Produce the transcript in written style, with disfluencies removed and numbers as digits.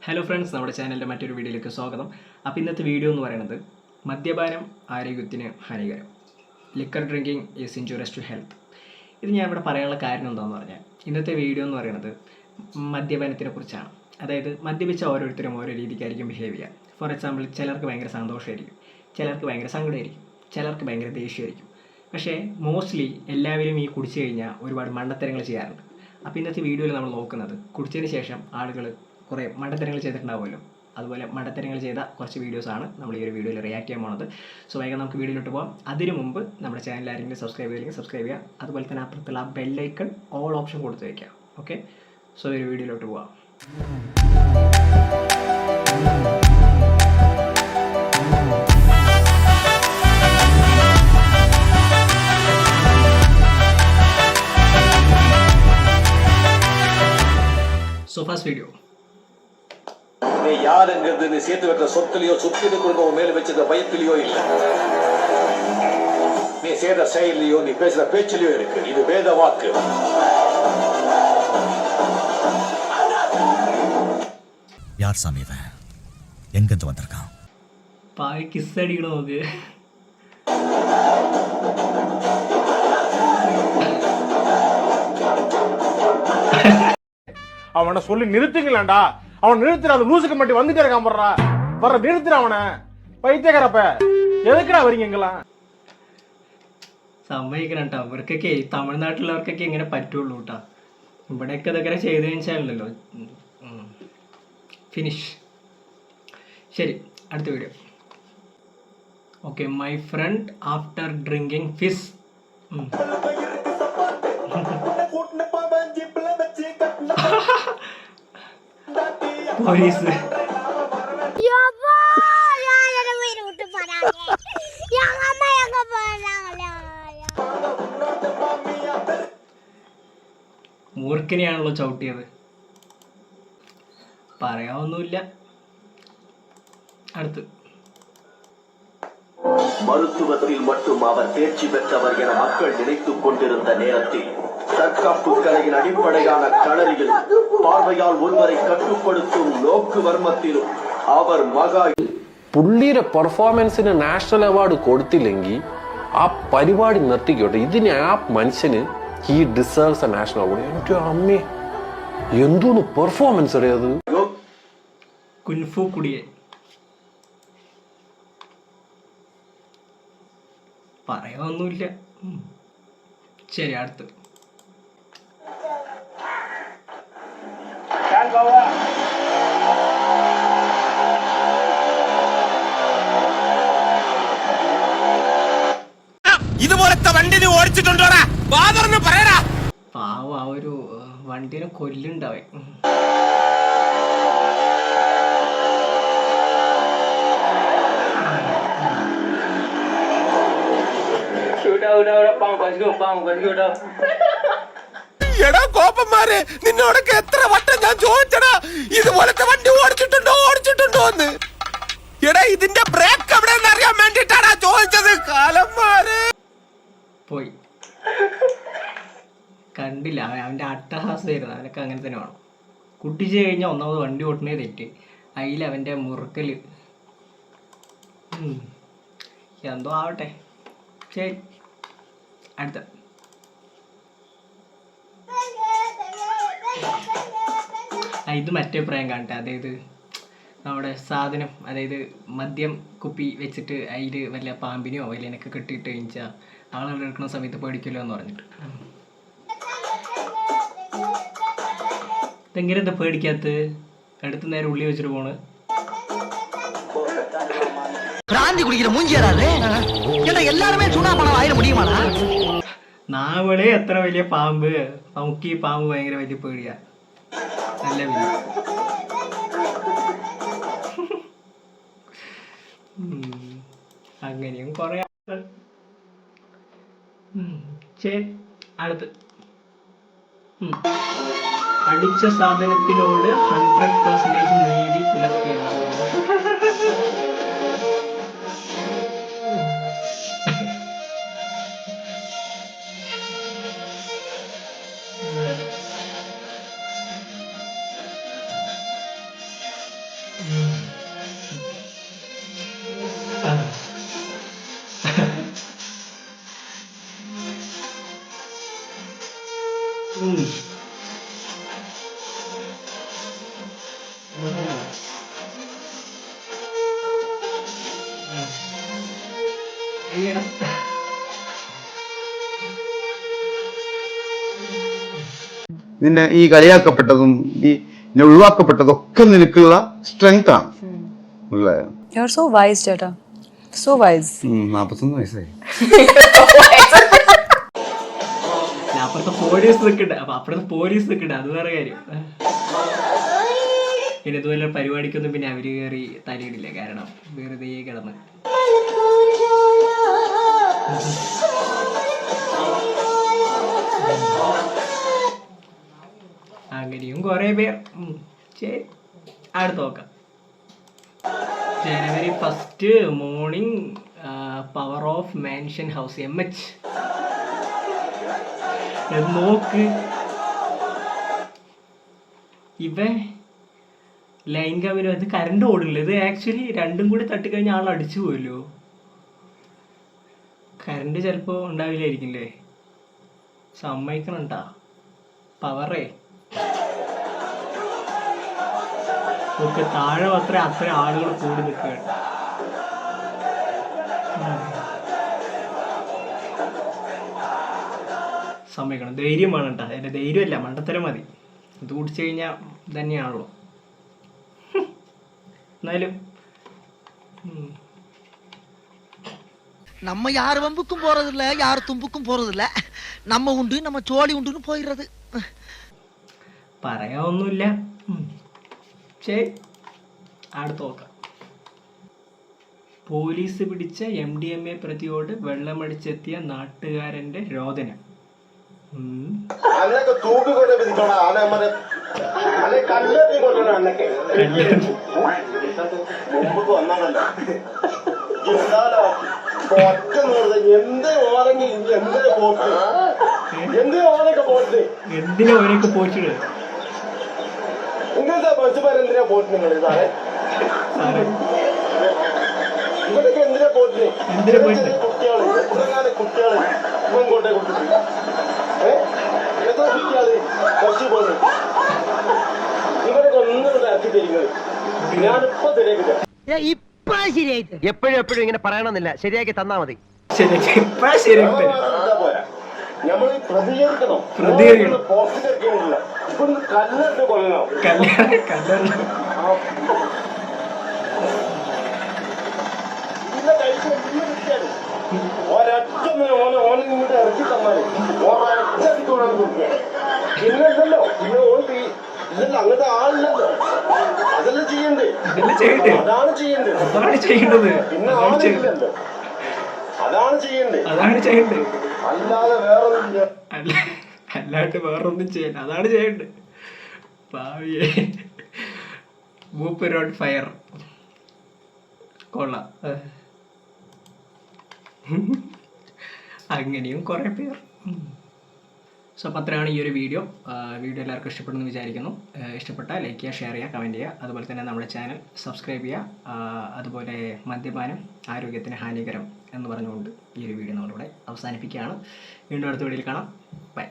Hello friends, നമ്മുടെ ചാനലിൻ്റെ മറ്റൊരു വീഡിയോയിലേക്ക് സ്വാഗതം. അപ്പോൾ ഇന്നത്തെ വീഡിയോ എന്ന് പറയുന്നത് മദ്യപാനം ആരോഗ്യത്തിന് ഹാനികരം. Liquor drinking is injurious to health. ഇത് ഞാൻ ഇവിടെ പറയാനുള്ള കാരണം എന്താണെന്ന് പറഞ്ഞാൽ, ഇന്നത്തെ വീഡിയോ എന്ന് പറയുന്നത് മദ്യപാനത്തിനെ കുറിച്ചാണ്. അതായത് മദ്യപിച്ച ഓരോരുത്തരും ഓരോ രീതിക്കായിരിക്കും ബിഹേവ് ചെയ്യുക. ഫോർ എക്സാമ്പിൾ, ചിലർക്ക് ഭയങ്കര സന്തോഷമായിരിക്കും, ചിലർക്ക് ഭയങ്കര സങ്കടമായിരിക്കും, ചിലർക്ക് ഭയങ്കര ദേഷ്യമായിരിക്കും. പക്ഷേ മോസ്റ്റ്ലി എല്ലാവരും ഈ കുടിച്ചു കഴിഞ്ഞാൽ ഒരുപാട് മണ്ടത്തരങ്ങൾ ചെയ്യാറുണ്ട്. അപ്പോൾ ഇന്നത്തെ വീഡിയോയിൽ നമ്മൾ നോക്കുന്നത് കുടിച്ചതിന് ശേഷം ആളുകൾ കുറേ മണ്ടത്തരങ്ങൾ ചെയ്തിട്ടുണ്ടാവുമല്ലോ, അതുപോലെ മണ്ടത്തരങ്ങൾ ചെയ്ത കുറച്ച് വീഡിയോസാണ് നമ്മൾ ഈ ഒരു വീഡിയോയിൽ റിയാക്ട് ചെയ്യാൻ പോകുന്നത്. സോ വേഗം നമുക്ക് വീഡിയോയിലോട്ട് പോകാം. അതിനു മുമ്പ് നമ്മുടെ ചാനൽ ആരെങ്കിലും സബ്സ്ക്രൈബ് ചെയ്തില്ലെങ്കിൽ സബ്സ്ക്രൈബ് ചെയ്യുക. അതുപോലെ തന്നെ അപ്പുറത്തുള്ള ആ ബെല്ലൈക്കൺ ഓൾ ഓപ്ഷൻ കൊടുത്ത് വയ്ക്കുക. ഓക്കെ, സോ ഒരു വീഡിയോയിലോട്ട് പോകാം. So first video. நீ யாருங்கிறது நீ சேர்த்து வைக்கிற சொத்துலயோ சுத்திட்டு கொடுக்க மேல வச்சத பயத்திலயோ இல்ல, நீ செய்த செயலியோ நீ பேசுற பேச்சிலயோ இருக்கு. இது வேத வாக்கு. யார் சாமி இவன்? எங்கிருந்து வந்திருக்கான்? பாய் கிஸ் அடிக்கணும் அது. அவனை சொல்லி நிறுத்துங்களேன்டா. அவன் நிறுத்துற, அந்த லூசுக்கு மட்டும் வந்துட்டே இருக்கான். வர்ற நிறுத்துற அவனை. പൈത്യക്കാരപ്പ എതുക്കടാ വരിക എങ്കെല്ലാം സമ്മതിക്കണം കേട്ടോ. അവർക്കൊക്കെ തമിഴ്നാട്ടിലുള്ളവർക്കൊക്കെ ഇങ്ങനെ പറ്റുള്ളൂ കേട്ടോ. ഇവിടെയൊക്കെ ഇതൊക്കെ ചെയ്ത് കഴിഞ്ഞാലല്ലോ ഫിനിഷ്. ശരി, അടുത്ത video. Okay, my friend after drinking fizz. Police മൂർഖനെയാണല്ലോ ചവിട്ടിയത്. പറയാവൊന്നുമില്ല. അടുത്ത്. மருத்துவத்தில் மட்டும் அவர் தேர்ச்சி பெற்றவர் என மக்கள் நினைத்துக் கொண்டிருந்த நேரத்தில் தற்காப்பு கலையின் அடிப்படையான களரியில் பார்வையால் ஒருவரை கட்டுப்படுத்தும் நோக்கு வர்மத்திலும் அவர் മഹാ. പുള്ളിയുടെ പെർഫോമൻസിന് നാഷണൽ അവാർഡ് കൊടുത്തില്ലെങ്കിൽ ആ പരിപാടി നിർത്തിക്കോട്ടെ. ഇതിന് ആ മനുഷ്യന് he deserves A national award. എൻ്റെ അമ്മേ, എന്തോന്ന് പെർഫോമൻസ് അറിയാത്. കുൻഫു കുടിയെ പറയാനൊന്നുമില്ല. ശരി, അടുത്ത്. ഇതുപോലത്തെ വണ്ടി നീ ഓടിച്ചിട്ടുണ്ടോടാ? ഫാദറിന് പറയടാ. പാവം, ആ ഒരു വണ്ടിനെ കൊല്ലുണ്ടാവേ. എടാ കോപ്പന്മാരെ, നിന്നോടൊക്കെ എത്ര വട്ടം ഞാൻ ചോദിച്ചടാ ഇതുപോലത്തെ വണ്ടി ഓടിച്ചിട്ടുണ്ടോ എന്ന്. എടാ, ഇതിന്റെ ബ്രേക്ക് എവിടെയെന്ന് അറിയാൻ വേണ്ടിട്ടാണ് ചോദിച്ചത്. കാലന്മാരെ പോയി കണ്ടില്ല, അവൻ്റെ അട്ടഹാസമായിരുന്നു. അവനൊക്കെ അങ്ങനെ തന്നെ വേണം. കുട്ടിച്ച് കഴിഞ്ഞാൽ ഒന്നാമത് വണ്ടി ഓട്ടണേ തെറ്റ്, അതിൽ അവൻ്റെ മുറുക്കൽ എന്തോ ആവട്ടെ. ശരി, അടുത്ത. ഇത് മറ്റേ പ്രായം കാണട്ടെ. അതായത് നമ്മുടെ സാധനം, അതായത് മദ്യം കുപ്പി വെച്ചിട്ട് അതിൽ വല്ല പാമ്പിനെയോ വല്ലതിനൊക്കെ കെട്ടിയിട്ട് കഴിഞ്ഞാൽ ആളുകൾ എടുക്കുന്ന സമയത്ത് പേടിക്കില്ലോ എന്ന് പറഞ്ഞിട്ട്. ഇതെങ്ങനെ എന്താ പേടിക്കാത്ത? അടുത്ത് നേരെ ഉള്ളി വെച്ചിട്ട് പോണ്. നാവളെ എത്ര വലിയ പാമ്പ്. നമുക്ക് ഈ പാമ്പ് ഭയങ്കര വലിയ പേടിയാ. നല്ല വലിയ അങ്ങനെയും കുറെ. ശരി, അടുത്ത്. അടിച്ച സാധനത്തിനോട് 100% നീതി പുലർത്തിയാണ്. നിന്നെ ഈ കളിയാക്കപ്പെട്ടതും ഈ ഒഴിവാക്കപ്പെട്ടതൊക്കെ നിനക്കുള്ള സ്ട്രെങ്ത് ആണ്. You're so wise, Jeta. So wise. 41 വയസ്സായി. അപ്പുറത്തെ പോലീസ് നിൽക്കണ്ട, അപ്പൊ അപ്പുറത്തെ പോലീസ് നിൽക്കണ്ട, അത് വേറെ കാര്യം. പിന്നെ ഇതുപോലെ പരിപാടിക്കൊന്നും പിന്നെ അവര് കയറി തലയിടില്ല, കാരണം വെറുതെ കിടന്ന്. അങ്ങനെയും കുറെ പേർ. ശരി, അടുത്ത് നോക്കാം. ജനുവരി 1 morning power of mansion house MH. നോക്ക്, ഇവ ലൈംഗികവിനും അത് കറണ്ട് ഓടില്ല. ഇത് ആക്ച്വലി രണ്ടും കൂടി തട്ടിക്കഴിഞ്ഞാൽ ആൾ അടിച്ചു പോയല്ലോ. കറണ്ട് ചിലപ്പോൾ ഉണ്ടാവില്ലായിരിക്കില്ലേ. സമ്മതിക്കണണ്ടാ പവറേ. ഒക്കെ താഴെ അത്ര ആളുകൾ കൂടി നിൽക്കുകയാണ്. സമ്മതിക്കണം, ധൈര്യം വേണം കേട്ടോ. എൻ്റെ ധൈര്യമല്ല, മണ്ടത്തരം മതി. ഇത് കുടിച്ചു കഴിഞ്ഞാൽ തന്നെയാണല്ലോ. എന്നാലും நம்ம யார் வம்புக்கும் போறதில்ல, யார் தும்புக்கும் போறதில்ல. நம்ம உண்டு, நம்ம சோழி உண்டுன்னு போயிடுறது. പറയാനൊന്നുമില്ല. ശരി, അടുത്ത് നോക്കാം. പോലീസ് പിടിച്ച MDMA പ്രതിയോട് വെള്ളമടിച്ചെത്തിയ നാട്ടുകാരന്റെ രോദനം. അന്നൊക്കെ തൂക്കിക്കൊണ്ടേ വിധിച്ചോടാ. അല്ലെ കല്ലെത്തി കൊല്ലണം. അന്നൊക്കെ മുമ്പ് വന്നാണല്ലോ. എന്താലോ ഒറ്റ എന്ത് ഓരെങ്കിൽ എന്തിനെ പോട്ട്, എന്തിനാ ഓനൊക്കെ പോട്ട്, എന്തിനാ ഓരൊക്കെ പോയിട്ടുണ്ട്? ഇങ്ങനത്തെ മനുഷ്യന്മാരെന്തിനാ പോട്ട്? നിങ്ങൾ സാറേ ഇവരൊക്കെ എന്തിനാ പോട്ടിന്? കുട്ടികള് എത്രകാലം കുട്ടികള് ഇങ്ങോട്ടേ കൊടുത്തിട്ട് എത്ര കുട്ടികള് കുറച്ച് പോന്നു. ഇവരൊക്കെ ഒന്നും ഇറക്കി തരിക. ഞാനിപ്പോ ശരിയാക്കില്ല. എപ്പോഴും ഇങ്ങനെ പറയണമെന്നില്ല, ശരിയാക്കി തന്നാ മതി. പോരാ, നമ്മൾ പ്രതികരിക്കണം. പോസ്റ്റില്ല, ഇപ്പൊ കല്ലിട്ട് കൊല്ലണം. ഇതിന്റെ കഴിച്ച് കിട്ടിയാലും ഒരൊറ്റൊന്നിന് ഓനെ ഇങ്ങോട്ട് ഇറക്കി തന്നാല് ഒരൊറ്റടിക്കൊണ്ടാണ് കൊടുക്കുക. പിന്നല്ലോ പിന്നെ ഓൾക്ക് ഇതല്ല, അങ്ങനത്തെ ആളില്ലല്ലോ. അതെല്ലാം ചെയ്യണ്ടേ? അതാണ് ചെയ്യേണ്ടത്. പിന്നെ ആളില്ലല്ലോ, അതാണ് ചെയ്യണ്ടേ. അല്ലാതെ വേറൊന്നും ചെയ്യണ്ട, അതാണ് ചെയ്യണ്ടത്. ഭാവിയെ മൂപ്പർ ഓൺ ഫയർ. കൊള്ളാം. അങ്ങനെയും കുറേ പേർ. സോ അപ്പോൾ അത്രയാണ് ഈ ഒരു വീഡിയോ. എല്ലാവർക്കും ഇഷ്ടപ്പെടുമെന്ന് വിചാരിക്കുന്നു. ഇഷ്ടപ്പെട്ടാൽ ലൈക്ക് ചെയ്യുക, ഷെയർ ചെയ്യുക, കമൻറ്റ് ചെയ്യുക. അതുപോലെ തന്നെ നമ്മുടെ ചാനൽ സബ്സ്ക്രൈബ് ചെയ്യുക. അതുപോലെ മദ്യപാനം ആരോഗ്യത്തിന് ഹാനികരം എന്ന് പറഞ്ഞുകൊണ്ട് ഈ ഒരു വീഡിയോ നമ്മളിവിടെ അവസാനിപ്പിക്കുകയാണ്. വീണ്ടും അടുത്ത വീഡിയോയിൽ കാണാം. ബൈ.